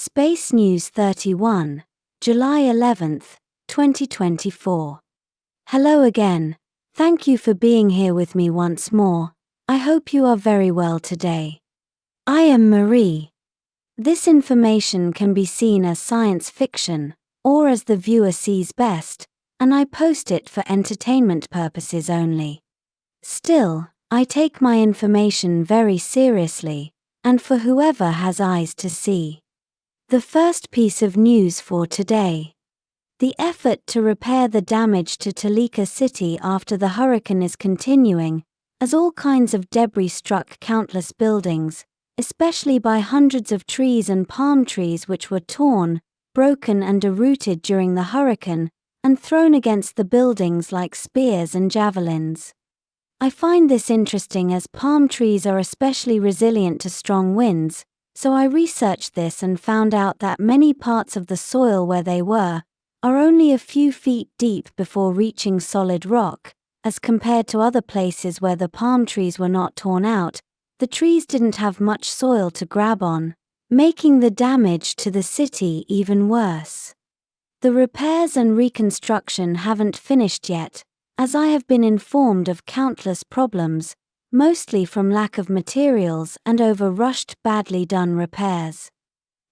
Space News 31, July 11, 2024. Hello again. Thank you for being here with me once more. I hope you are very well today. I am Marie. This information can be seen as science fiction, or as the viewer sees best, and I post it for entertainment purposes only. Still, I take my information very seriously, and for whoever has eyes to see. The first piece of news for today. The effort to repair the damage to Toleka city after the hurricane is continuing, as all kinds of debris struck countless buildings, especially by hundreds of trees and palm trees which were torn, broken and uprooted during the hurricane, and thrown against the buildings like spears and javelins. I find this interesting as palm trees are especially resilient to strong winds, so I researched this and found out that many parts of the soil where they were are only a few feet deep before reaching solid rock, as compared to other places where the palm trees were not torn out. The trees didn't have much soil to grab on, making the damage to the city even worse. The repairs and reconstruction haven't finished yet, as I have been informed of countless problems, mostly from lack of materials and over-rushed badly done repairs.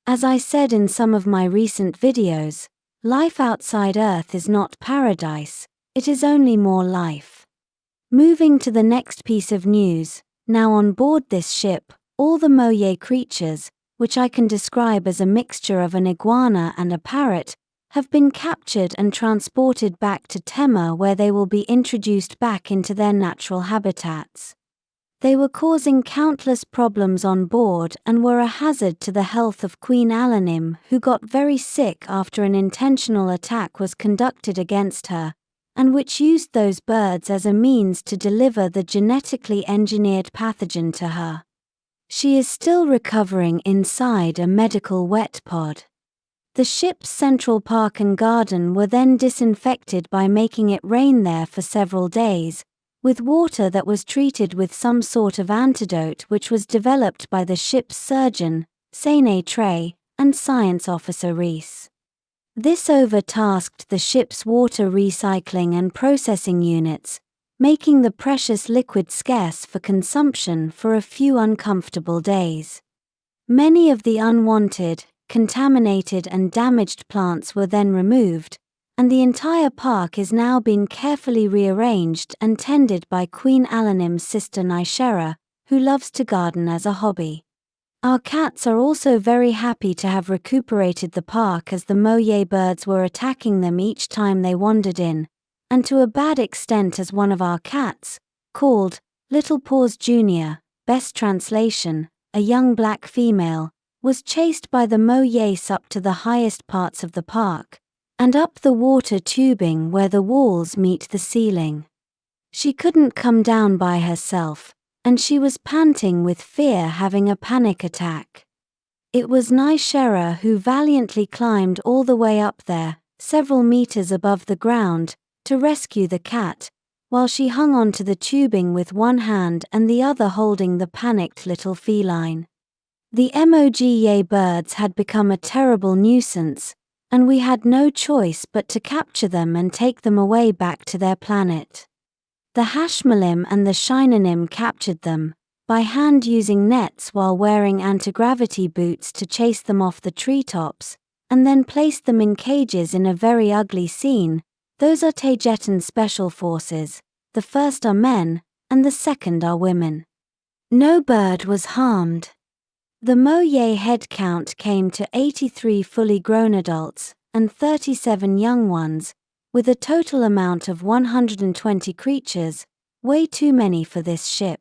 As I said in some of my recent videos, life outside Earth is not paradise, it is only more life. Moving to the next piece of news, now on board this ship, all the Moye creatures, which I can describe as a mixture of an iguana and a parrot, have been captured and transported back to Tema, where they will be introduced back into their natural habitats. They were causing countless problems on board and were a hazard to the health of Queen Alanim, who got very sick after an intentional attack was conducted against her, and which used those birds as a means to deliver the genetically engineered pathogen to her. She is still recovering inside a medical wet pod. The ship's central park and garden were then disinfected by making it rain there for several days, with water that was treated with some sort of antidote which was developed by the ship's surgeon, Sene Trey, and science officer Reese. This overtasked the ship's water recycling and processing units, making the precious liquid scarce for consumption for a few uncomfortable days. Many of the unwanted, contaminated and damaged plants were then removed, and the entire park is now being carefully rearranged and tended by Queen Alanim's sister Nishera, who loves to garden as a hobby. Our cats are also very happy to have recuperated the park, as the Moye birds were attacking them each time they wandered in, and to a bad extent, as one of our cats, called Little Paws Jr., best translation, a young black female, was chased by the Moyes up to the highest parts of the park, and up the water tubing where the walls meet the ceiling. She couldn't come down by herself, and she was panting with fear, having a panic attack. It was Nishera who valiantly climbed all the way up there, several meters above the ground, to rescue the cat, while she hung onto the tubing with one hand and the other holding the panicked little feline. The Moye birds had become a terrible nuisance, and we had no choice but to capture them and take them away back to their planet. The Hashmalim and the Shinanim captured them, by hand using nets while wearing anti-gravity boots to chase them off the treetops, and then placed them in cages in a very ugly scene. Those are Taygetan special forces, the first are men, and the second are women. No bird was harmed. The Moye head count came to 83 fully grown adults, and 37 young ones, with a total amount of 120 creatures, way too many for this ship.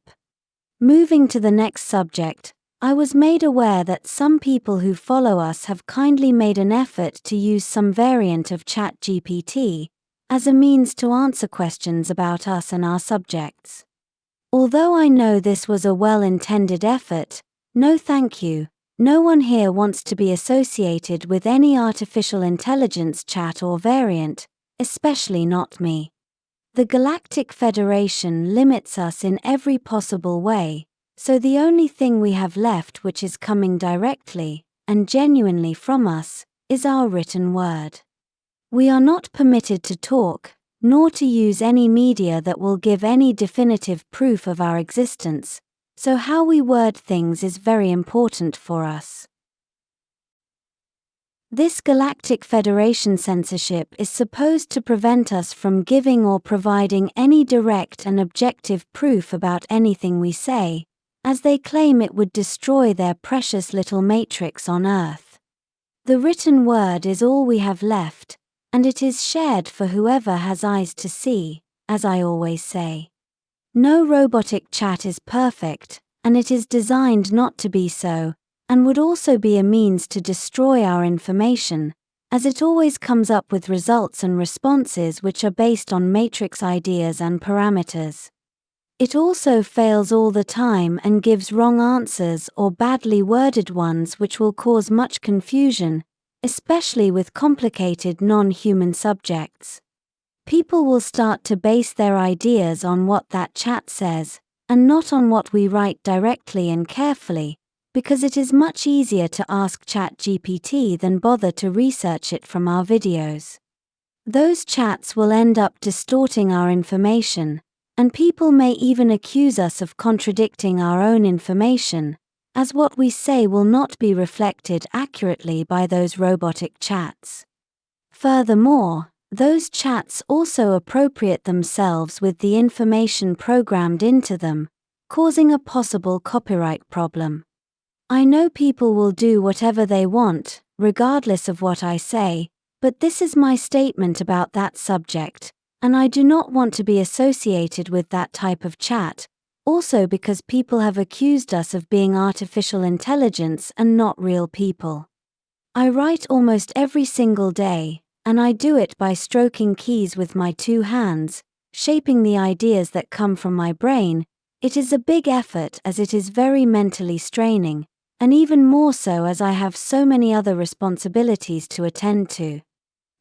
Moving to the next subject, I was made aware that some people who follow us have kindly made an effort to use some variant of GPT as a means to answer questions about us and our subjects. Although I know this was a well-intended effort, no thank you. No one here wants to be associated with any artificial intelligence chat or variant, especially not me. The Galactic Federation limits us in every possible way, so the only thing we have left which is coming directly, and genuinely from us, is our written word. We are not permitted to talk, nor to use any media that will give any definitive proof of our existence, so how we word things is very important for us. This Galactic Federation censorship is supposed to prevent us from giving or providing any direct and objective proof about anything we say, as they claim it would destroy their precious little matrix on Earth. The written word is all we have left, and it is shared for whoever has eyes to see, as I always say. No robotic chat is perfect, and it is designed not to be so, and would also be a means to destroy our information, as it always comes up with results and responses which are based on matrix ideas and parameters. It also fails all the time and gives wrong answers or badly worded ones which will cause much confusion, especially with complicated non-human subjects. People will start to base their ideas on what that chat says, and not on what we write directly and carefully, because it is much easier to ask GPT than bother to research it from our videos. Those chats will end up distorting our information, and people may even accuse us of contradicting our own information, as what we say will not be reflected accurately by those robotic chats. Furthermore, those chats also appropriate themselves with the information programmed into them, causing a possible copyright problem. I know people will do whatever they want, regardless of what I say, but this is my statement about that subject, and I do not want to be associated with that type of chat, also because people have accused us of being artificial intelligence and not real people. I write almost every single day, and I do it by stroking keys with my 2 hands, shaping the ideas that come from my brain. It is a big effort as it is very mentally straining, and even more so as I have so many other responsibilities to attend to.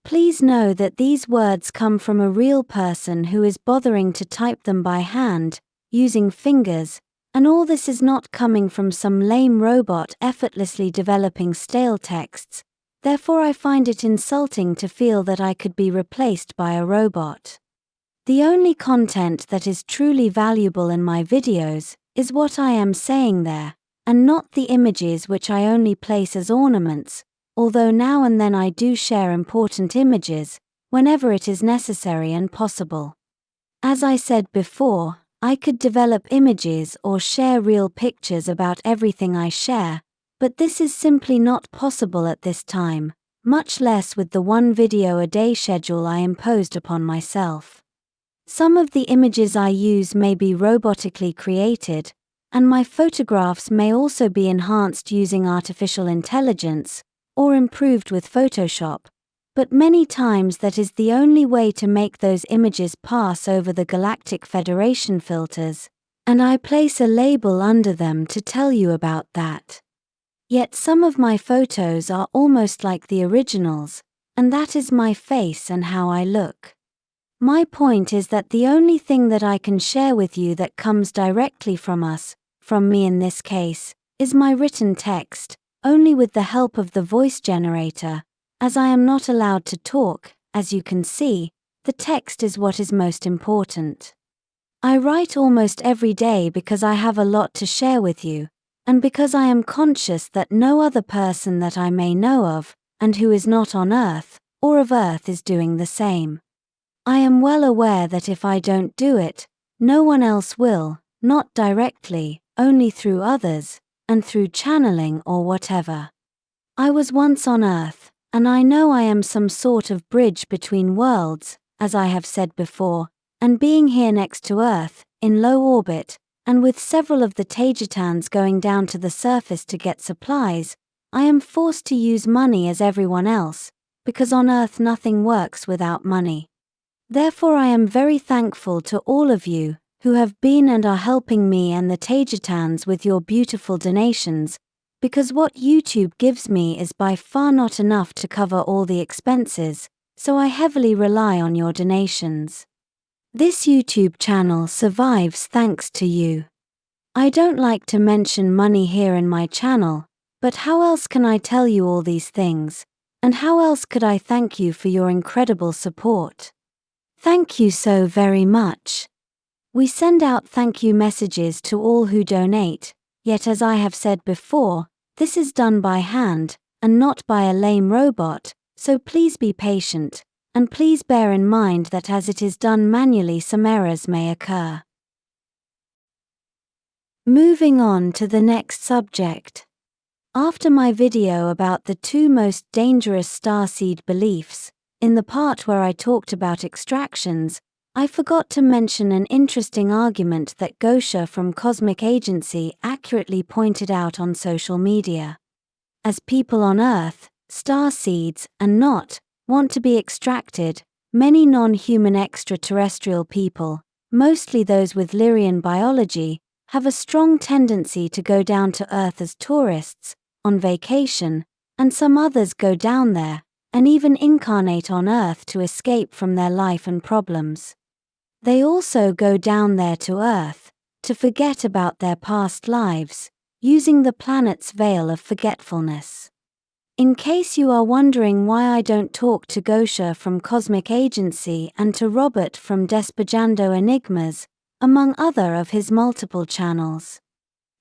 Please know that these words come from a real person who is bothering to type them by hand, using fingers, and all this is not coming from some lame robot effortlessly developing stale texts, therefore I find it insulting to feel that I could be replaced by a robot. The only content that is truly valuable in my videos is what I am saying there, and not the images which I only place as ornaments, although now and then I do share important images, whenever it is necessary and possible. As I said before, I could develop images or share real pictures about everything I share, but this is simply not possible at this time, much less with the 1 video a day schedule I imposed upon myself. Some of the images I use may be robotically created, and my photographs may also be enhanced using artificial intelligence, or improved with Photoshop, but many times that is the only way to make those images pass over the Galactic Federation filters, and I place a label under them to tell you about that. Yet some of my photos are almost like the originals, and that is my face and how I look. My point is that the only thing that I can share with you that comes directly from us, from me in this case, is my written text, only with the help of the voice generator. As I am not allowed to talk, as you can see, the text is what is most important. I write almost every day because I have a lot to share with you, and because I am conscious that no other person that I may know of, and who is not on Earth, or of Earth is doing the same. I am well aware that if I don't do it, no one else will, not directly, only through others, and through channeling or whatever. I was once on Earth, and I know I am some sort of bridge between worlds, as I have said before, and being here next to Earth, in low orbit, and with several of the Taygetans going down to the surface to get supplies, I am forced to use money as everyone else, because on Earth nothing works without money. Therefore I am very thankful to all of you, who have been and are helping me and the Taygetans with your beautiful donations, because what YouTube gives me is by far not enough to cover all the expenses, so I heavily rely on your donations. This YouTube channel survives thanks to you. I don't like to mention money here in my channel, But how else can I tell you all these things? And how else could I thank you for your incredible support? Thank you so very much. We send out thank you messages to all who donate, yet as I have said before, this is done by hand, and not by a lame robot, so please be patient, and please bear in mind that as it is done manually some errors may occur. Moving on to the next subject. After my video about the 2 most dangerous starseed beliefs, in the part where I talked about extractions, I forgot to mention an interesting argument that Gosha from Cosmic Agency accurately pointed out on social media. As people on Earth, starseeds, and not, want to be extracted, many non-human extraterrestrial people, mostly those with Lyrian biology, have a strong tendency to go down to Earth as tourists, on vacation, and some others go down there, and even incarnate on Earth to escape from their life and problems. They also go down there to Earth, to forget about their past lives, using the planet's veil of forgetfulness. In case you are wondering why I don't talk to Gosha from Cosmic Agency and to Robert from Despejando Enigmas, among other of his multiple channels.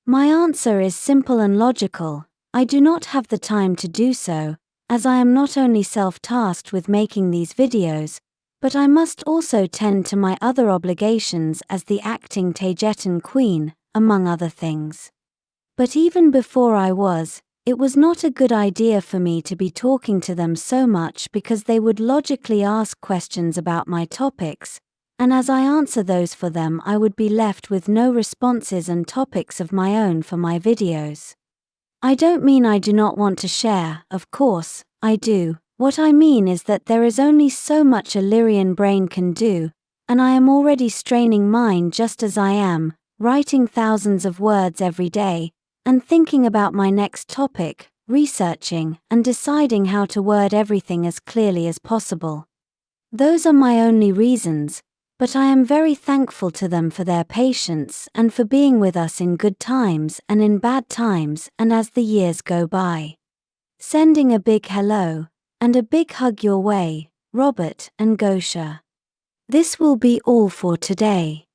My answer is simple and logical: I do not have the time to do so, as I am not only self-tasked with making these videos, but I must also tend to my other obligations as the acting Taygetan queen, among other things. But even before it was not a good idea for me to be talking to them so much because they would logically ask questions about my topics, and as I answer those for them I would be left with no responses and topics of my own for my videos. I don't mean I do not want to share, of course, I do. What I mean is that there is only so much a Lyrian brain can do, and I am already straining mine just as I am, writing thousands of words every day, and thinking about my next topic, researching, and deciding how to word everything as clearly as possible. Those are my only reasons, but I am very thankful to them for their patience and for being with us in good times and in bad times and as the years go by. Sending a big hello, and a big hug your way, Robert and Gosha. This will be all for today.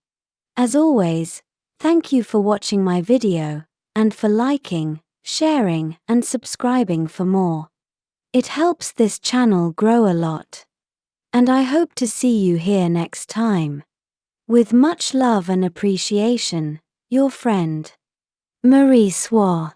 As always, thank you for watching my video, and for liking, sharing, and subscribing for more. It helps this channel grow a lot. And I hope to see you here next time. With much love and appreciation, your friend, Marie Swaruu.